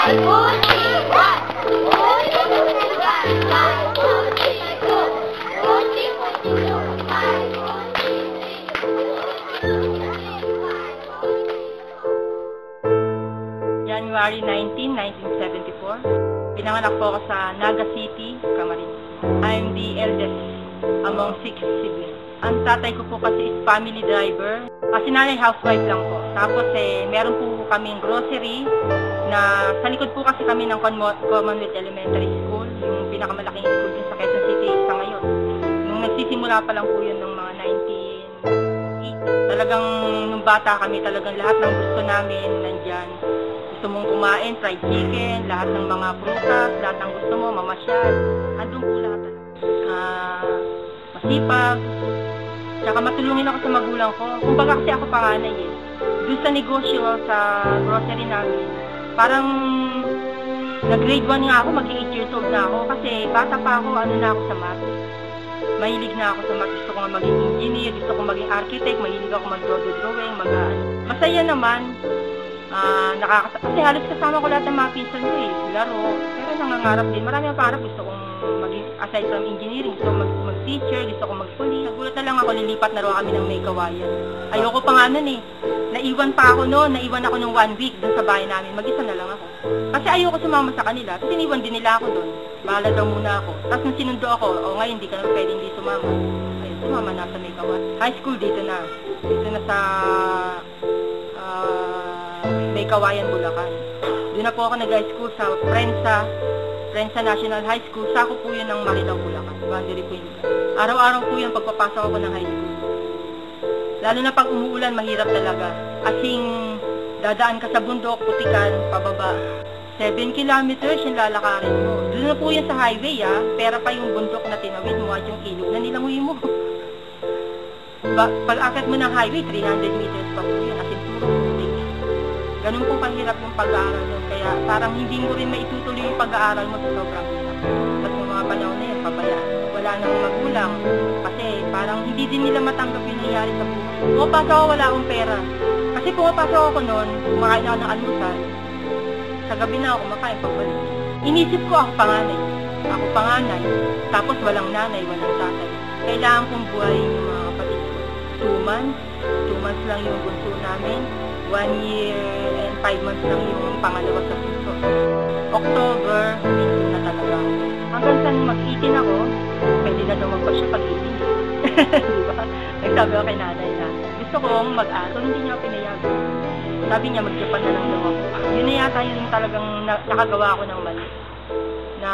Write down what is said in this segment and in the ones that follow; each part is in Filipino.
January 19, 1974. Pinanganak po ako sa Naga City, Camarines. I'm the eldest among 6 siblings. Ang tatay ko po kasi is family driver. Kasi nanay housewife lang po. Tapos meron po kaming grocery na sa likod po kasi kami ng Commonwealth Elementary School, yung pinakamalaking school din sa Quezon City sa ngayon. Nung nagsisimula pa lang po yun ng mga 1980. Talagang nung bata kami, talagang lahat ng gusto namin nandyan. Gusto mong kumain, fried chicken, lahat ng mga prutas, lahat ng gusto mo, mamasyal. Andun po lahat. Masipag. Tsaka matulungin ako sa magulang ko. Kumbaga kasi ako panganay eh. Doon sa negosyo, sa grocery namin, parang nag-grade 1 nga ako, mag-8 years old na ako. Kasi bata pa ako, ano na ako sa math. Mahilig na ako sa math. Gusto ko nga maging engineer, gusto ko maging architect, mahilig ako mag-drawing, masaya naman. Kasi halos kasama ko lahat ng mga pinsan ko eh. Laro. Pero nangangarap din. Marami ang pangarap. Gusto kong maging, aside from engineering, gusto kong mag-teacher, gusto kong mag-police. Nagulat na lang ako, lilipat na raw kami ng May Kawayan. Ayoko pa nga nun eh. Naiwan pa ako noon. Naiwan ako ng 1 week dun sa bahay namin. Mag-isa na lang ako. Kasi ayoko sumama sa kanila. Kasi iniwan din nila ako doon. Bahala daw muna ako. Tapos nung sinundo ako, ngayon hindi ka na pwede hindi sumama. Ayun, sumama na sa May Kawayan. High school dito na. Dito na sa May Kawayan, Bulacan. Doon na po ako nag-high school sa Prensa National High School. Sako po yun ng Marilao, Bulacan. Boundary po yun. Araw-araw po yun pagpapasok ako ng high school. Lalo na pag umuulan, mahirap talaga. Asing dadaan ka sa bundok, putikan, pababa. 7 kilometers yung lalakarin mo. Doon na po yun sa highway pera pa yung bundok na tinawid mo at yung ilog na nilangoy mo. Pag-akit mo ng highway, 300 meters pa po yun. Asin puro putik. Ganun po kahirap yung pag-aaral mo. Kaya parang hindi mo rin maitutuloy yung pag-aaral mo sa sobrang hirap. At yung mga panahon na yun, pabayaan. Wala nang magulang. Kasi parang hindi din nila matanggap yung nangyari sa buhay. Pumapasok ako, wala akong pera. Kasi pumapasok ako noon, kumakain ako ng almusal. Sa gabi na ako kumakain pagbalik. Inisip ko ako panganay. Ako panganay. Tapos walang nanay, walang tatay. Kailangan kong buhayin yung mga kapatid ko. 2 months. 2 months lang yung bunso namin. 1 year and 5 months lang yung pangalawa sa bunso. October, minto na talaga ako. Hanggang saan mag-18 ako, pwede na daw magpa siya pag-18. Diba? Nagsabi ako kay nanay na gusto kong mag-aral. Hindi niya pinayagan. Sabi niya mag-Japan na lang daw ako. Yun na yata yung talagang nakagawa ako ng mali. Na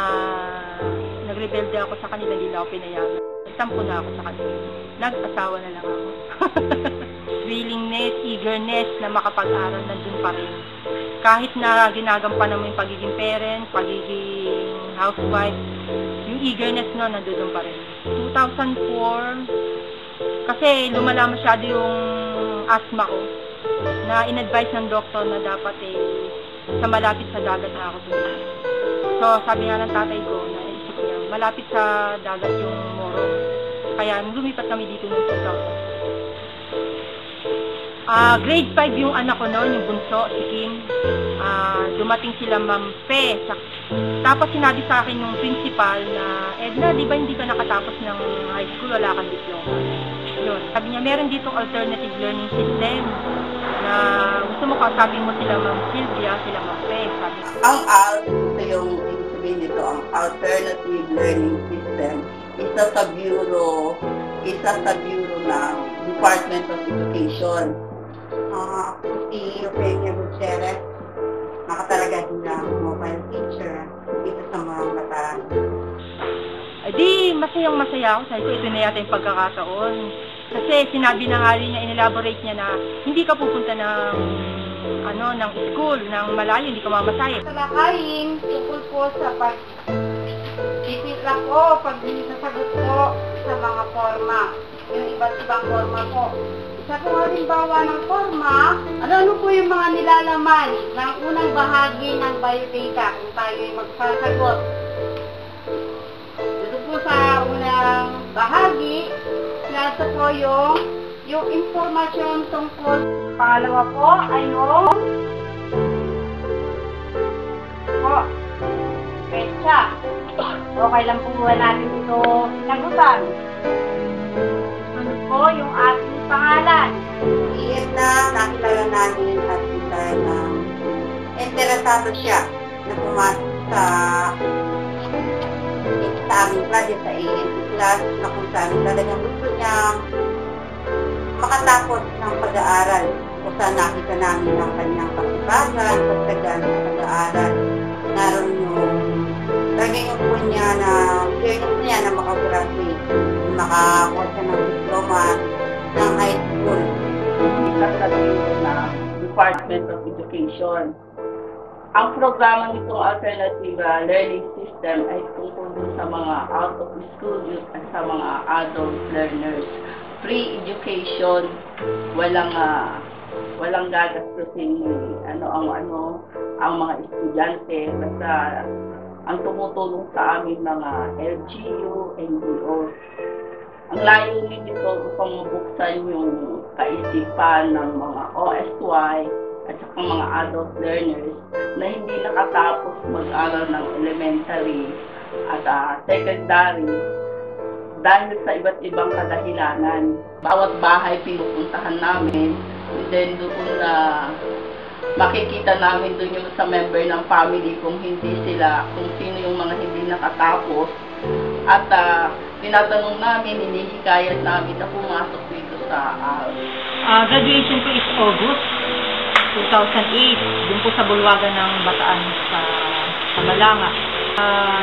nagrebelde ako sa kanila, hindi na ako pinayagan. Nagtampo na ako sa kanila. Nag-asawa na lang ako. Willingness, eagerness na makapag-aral nandun pa rin. Kahit na ginagampanan mo yung pagiging parent, pagiging housewife, yung eagerness nandun pa rin. 2004, kasi lumala masyado yung asthma ko, na in-advise ng doktor na dapat sa malapit sa dagat na ako dun. So sabi nga ng tatay ko, naisip niya, malapit sa dagat yung Morong. Kaya lumipat kami dito noong 2000. Grade 5 yung anak ko noon, yung bunso, si Kim. Dumating sila Ma'am Pe. Tapos sinabi sa akin yung principal na, Edna, di ba hindi ka nakatapos ng high school, wala kang diploma? Yun. Sabi niya, meron dito alternative learning system na gusto mo kausapin mo sila Ma'am Sylvia, sila Ma'am Pe. Sabi niya. Ang ALS, ito yung ibig sabihin nito, ang alternative learning system, isa sa bureau ng Department of Education. Si Eugenia Gutierrez, nakatalaga din ng mobile teacher dito sa mga bata. Di, masayang-masaya ako. Sabi ko, ito na yata yung pagkakataon. Kasi sinabi na nga rin niya, in-elaborate niya na hindi ka pupunta ng school, ng malayo, hindi ka mamasahe. Talakayin, tungkol po sa pag-isipra ko, pag-sasagot ko sa mga forma. Yung iba't ibang forma po. Sa kung halimbawa ng forma, ano po yung mga nilalaman ng unang bahagi ng biodata kung tayo ay magsasagot. Dito po sa unang bahagi, nasa po yung informasyon tungkol. Pangalawa po ay yung Okay lang po ba natin ito sinagutan? Ano po yung ating pangalan? Iyan na nakilala namin at kita na interesado siya na pumasok sa aming project sa ANT class na kung saan talagang gusto niya makatapos ng pag-aaral. Kung saan nakita namin ang kanyang pasipagan, pagtagal ng pag-aaral. Naroon yung talagang yung po niya na fairness niya na makagraduate, makakuha siya ng diploma ng high school. Sasabihin na Department of Education. Ang programa nitong Alternative Learning System ay tungkol sa mga out-of-school youth at sa mga adult learners. Free education, walang gagastusin ang mga estudyante, basta ang tumutulong sa amin mga LGU, NGO. Ang layunin nito upang mabuksan yung kaisipan ng mga OSY at saka mga adult learners na hindi nakatapos mag-aral ng elementary at secondary dahil sa iba't ibang kadahilanan. Bawat bahay pinupuntahan namin, and then doon na makikita namin doon yung sa member ng family kung sino yung mga hindi nakatapos. At tinatanong namin, hinihikayat namin na pumasok dito sa Graduation ko is August 2008, dun po sa Bulwagan ng Bataan sa Malanga.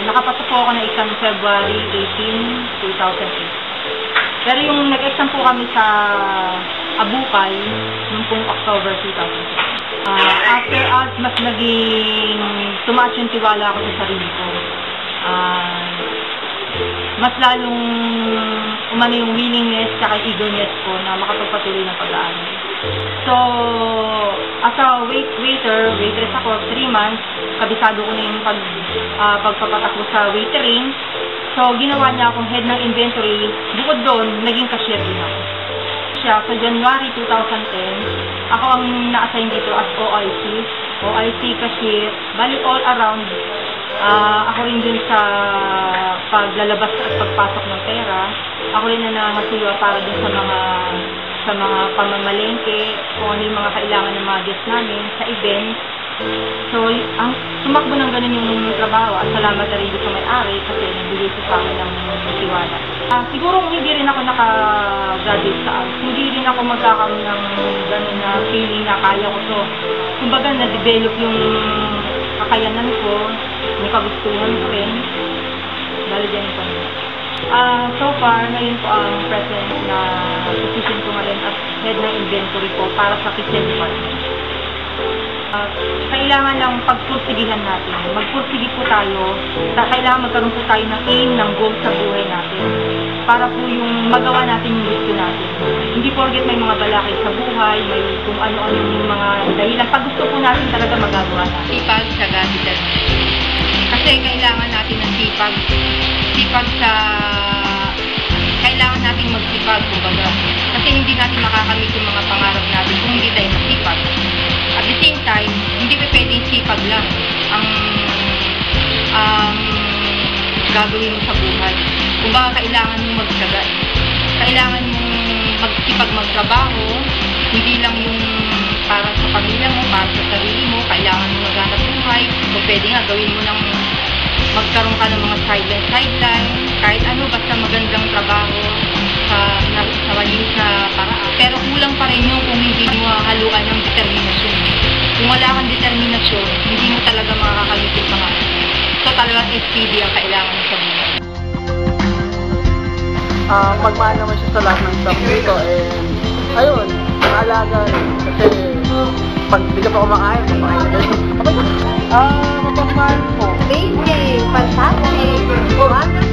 Nakapasok po ako ng exam February 18, 2008. Pero yung nag-exam po kami sa Abukay, noong pong October 2006. After mas naging tumaas yung tiwala ako sa sarili ko. Mas lalong umano yung willingness at eagerness ko na makapagpatuloy ng pag-aaral. So, as a waitress ako, 3 months, kabisado ko na yung pagpapatakbo sa waitering. So, ginawa niya akong head ng inventory. Bukod doon, naging cashier din ako. Sa January 2010, ako ang na-assign dito as OIC cashier. Bali all around, ako rin dun sa paglalabas at pagpasok ng pera. Ako rin na nangasiwa para dun sa mga pamamalengke, kung ano yung mga kailangan ng mga guests namin, sa events. So, ang tumakbo ng ganun yung trabaho at salamat na rin sa may-ari kasi nagbigay sa akin ng tiwala. Siguro hindi rin ako naka-graduate sa arts. Hindi rin ako magkakaroon ng ganun na feeling na kaya ko to. Kumbaga, na-develop yung kakayanan ko, yung kagustuhan ko rin. Dahil dyan ko. So far, ngayon po ang present na position ko ngayon as head ng inventory ko para sa kitchen department. Kailangan lang pagpursigihan natin. Magpursige po tayo. Kailangan magkaroon po tayo ng aim, ng goal sa buhay natin. Para po yung magawa natin yung gusto natin. Hindi porket may mga balakid sa buhay, may kung ano-ano yung mga dahilan. Pag gusto po natin talaga magagawa natin. Sipag sa gabitan. Kasi kailangan natin ng sipag. Kailangan natin magsipag, kumbaga. Kasi hindi natin makakamit yung mga pangarap natin kung hindi tayo magsipag. At the same time, hindi pa pwedeng sipag lang ang gagawin mo sa buhay. Kumbaga, kailangan mong magsaga. Kailangan mong magsipag magtrabaho, hindi lang yung para sa pamilya mo, para sa sarili mo, kailangan mong maghanap buhay. Kung pwede nga, gawin mo ng magkaroon ka ng mga sideline, kahit ano, basta magandang trabaho sa malinis na paraan. Pero kulang pa rin yun kung hindi mo haluan ng determinasyon. Kung wala kang determinasyon, hindi mo talaga makakamit yung pangarap. So talagang SPD ang kailangan mo sa buhay. Magmahal naman siya sa lahat ng staff dito, ayun, maalaga rin. Kasi pag di ka pa kumakain, kumakain ka. Mapagmahal po. Amazing! Fantastic! Wonderful!